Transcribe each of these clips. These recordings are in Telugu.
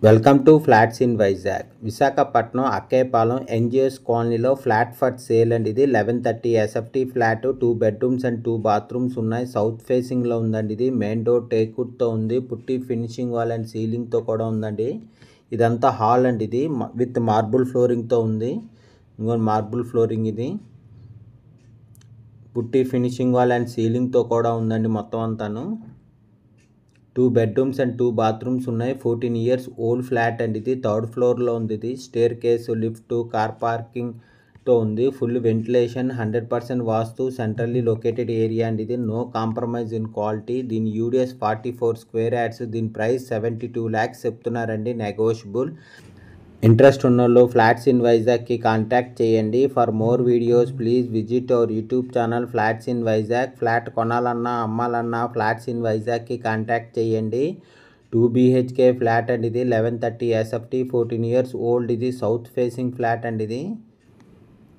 Welcome to flats in Vizag. Visakhapatnam Akkepalem NGS కాలనీలో ఫ్లాట్ ఫర్ సేల్ అండి. ఇది 1130 SFT flat, 2 bedrooms and 2 bathrooms ఉన్నాయి. సౌత్ ఫేసింగ్లో ఉందండి. ఇది మెయిన్ డోర్ టేక్వుడ్తో ఉంది. పుట్టి ఫినిషింగ్ వాల్ అండ్ సీలింగ్తో కూడా ఉందండి. ఇదంతా హాల్ అండి. ఇది విత్ మార్బుల్ ఫ్లోరింగ్తో ఉంది. ఇంకొక మార్బుల్ ఫ్లోరింగ్ ఇది. పుట్టి ఫినిషింగ్ వాల్ అండ్ సీలింగ్తో కూడా ఉందండి. మొత్తం అంతాను 2 బెడ్రూమ్స్ అండ్ 2 బాత్రూమ్స్ ఉన్నాయి. 14 years ఓల్డ్ ఫ్లాట్ అండి. ఇది 3rd ఫ్లోర్లో ఉంది. ఇది స్టేర్ కేసు, లిఫ్ట్, కార్ పార్కింగ్తో ఉంది. Full ventilation, 100% vastu, centrally located area అండి. ఇది నో కాంప్రమైజ్ ఇన్ క్వాలిటీ. దీని యూడిఎస్ 44 స్క్వేర్ యార్డ్స్. దీని ప్రైస్ 72 lakhs చెప్తున్నారండి, నెగోషియబుల్. ఇంట్రెస్ట్ ఉన్నోళ్ళు ఫ్లాట్స్ ఇన్ వైజాగ్కి కాంటాక్ట్ చేయండి. For more videos please visit our YouTube channel flats in Vizag. Flat కొనాలన్నా అమ్మాలన్నా ఫ్లాట్స్ ఇన్ వైజాగ్కి కాంటాక్ట్ చేయండి. 2 BHK ఫ్లాట్ అండి. ఇది 1130 ఎస్ఎఫ్టీ, 14 years ఓల్డ్. ఇది సౌత్ ఫేసింగ్ ఫ్లాట్ అండి. ఇది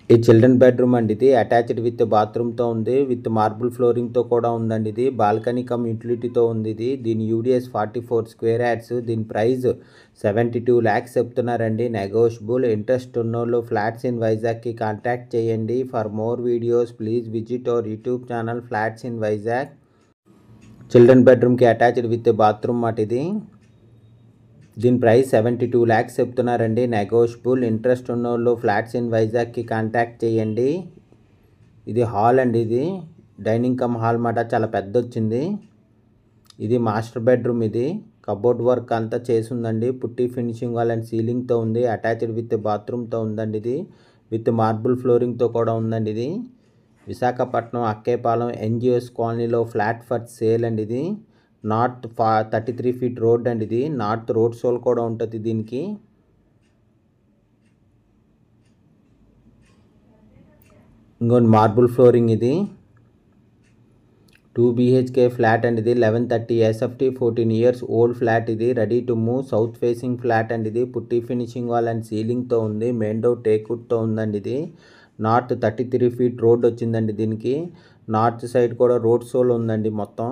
చిల్డ్రన్ బెడ్రూమ్ అండి. ఇది అటాచ్డ్ విత్ బాత్రూమ్తో ఉంది. విత్ మార్బుల్ ఫ్లోరింగ్తో కూడా ఉందండి. ఇది బాల్కనీ కమ్ యూటిలిటీతో ఉంది. ఇది దీని యూడిఎస్ 44 స్క్వేర్ యార్డ్స్. దీని ప్రైస్ 72 lakhs చెప్తున్నారండి, నెగోషియబుల్. ఇంట్రెస్ట్ ఉన్నోళ్ళు ఫ్లాట్స్ ఇన్ వైజాగ్కి కాంటాక్ట్ చేయండి. For more videos please visit our YouTube channel flats in Vizag. Children బెడ్రూమ్కి అటాచ్డ్ విత్ బాత్రూమ్ మాట ఇది. దీని ప్రైస్ 72 lakhs చెప్తున్నారండి, నెగోషియబుల్. ఇంట్రెస్ట్ ఉన్నోళ్ళు ఫ్లాట్స్ ఇన్ వైజాగ్కి కాంటాక్ట్ చేయండి. ఇది హాల్ అండి. ఇది డైనింగ్ కమ్ హాల్ మాట, చాలా పెద్ద వచ్చింది. ఇది మాస్టర్ బెడ్రూమ్. ఇది కబోర్డ్ వర్క్ అంతా చేసిందండి. పుట్టి ఫినిషింగ్ వాల్ అండ్ సీలింగ్తో ఉంది. అటాచ్డ్ విత్ బాత్రూమ్తో ఉందండి. ఇది విత్ మార్బుల్ ఫ్లోరింగ్తో కూడా ఉందండి. ఇది విశాఖపట్నం అక్కేపాలెం ఎన్జిఎస్ కాలనీలో ఫ్లాట్ ఫర్ సేల్ అండి. ఇది నార్త్ 33 feet రోడ్ అండి. ఇది నార్త్ రోడ్ సోల్ కూడా ఉంటుంది దీనికి. ఇంకొన్ని మార్బుల్ ఫ్లోరింగ్. ఇది 2 BHK ఫ్లాట్ అండి. ఇది 1130 ఎస్ఎఫ్టీ, 14 years ఓల్డ్ ఫ్లాట్. ఇది ready to move, south facing flat అండి. ఇది పుట్టి ఫినిషింగ్ వాల్ అండ్ సీలింగ్తో ఉంది. మెయిన్ డోర్ టేక్వుడ్తో ఉందండి. ఇది నార్త్ 33 feet రోడ్ వచ్చిందండి. దీనికి నార్త్ సైడ్ కూడా రోడ్ సోల్ ఉందండి. మొత్తం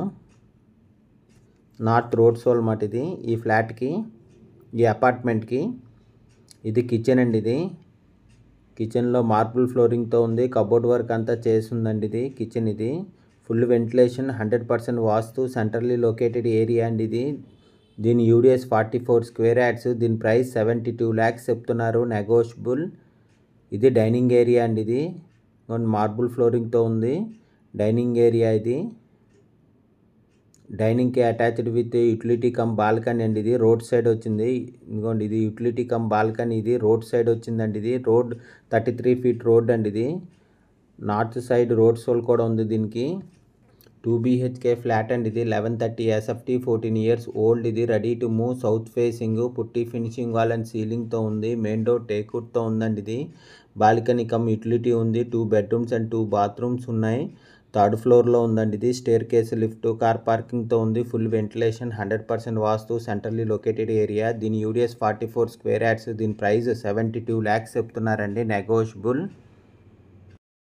నార్త్ రోడ్ సోల్ మాట ఇది. ఈ ఫ్లాట్కి, ఈ అపార్ట్మెంట్కి. ఇది కిచెన్ అండి. ఇది కిచెన్లో మార్బుల్ ఫ్లోరింగ్తో ఉంది. కబోర్డ్ వర్క్ అంతా చేసిందండి. ఇది కిచెన్. ఇది full ventilation, 100% vastu, centrally located area అండి. ఇది దీని యూడిఎస్ 44 స్క్వేర్ యార్డ్స్. దీని ప్రైస్ 72 lakhs చెప్తున్నారు, నెగోషియబుల్. ఇది డైనింగ్ ఏరియా అండి. ఇది మార్బుల్ ఫ్లోరింగ్తో ఉంది. Dining area. ఇది డైనింగ్కి attached with utility cum balcony అండి. ఇది రోడ్ సైడ్ వచ్చింది. ఇదిగోండి, ఇది యూటిలిటీ కమ్ బాల్కనీ. ఇది రోడ్ సైడ్ వచ్చిందండి. ఇది రోడ్ 33 feet రోడ్ అండి. ఇది నార్త్ సైడ్ రోడ్ సోల్ కూడా ఉంది దీనికి. 2 BHK ఫ్లాట్ అండి. ఇది 1130 ఎస్ఎఫ్టీ, 14 years ఓల్డ్. ఇది ready to move, south facing, putty finishing wall and సీలింగ్తో ఉంది. మెయిన్ డోర్ టేక్వుడ్తో ఉందండి. ఇది బాల్కనీ కమ్ యూటిలిటీ ఉంది. 2 bedrooms అండ్ 2 bathrooms ఉన్నాయి. 3rd ఫ్లోర్లో ఉందండి. ఇది స్టేర్ కేసు, లిఫ్ట్, కార్ పార్కింగ్తో ఉంది. Full ventilation, 100% vastu, centrally located area. దీని యూడిఎస్ 44 స్క్వేర్ యార్డ్స్. దీని ప్రైస్ 72 lakhs చెప్తున్నారండి, నెగోషియబుల్.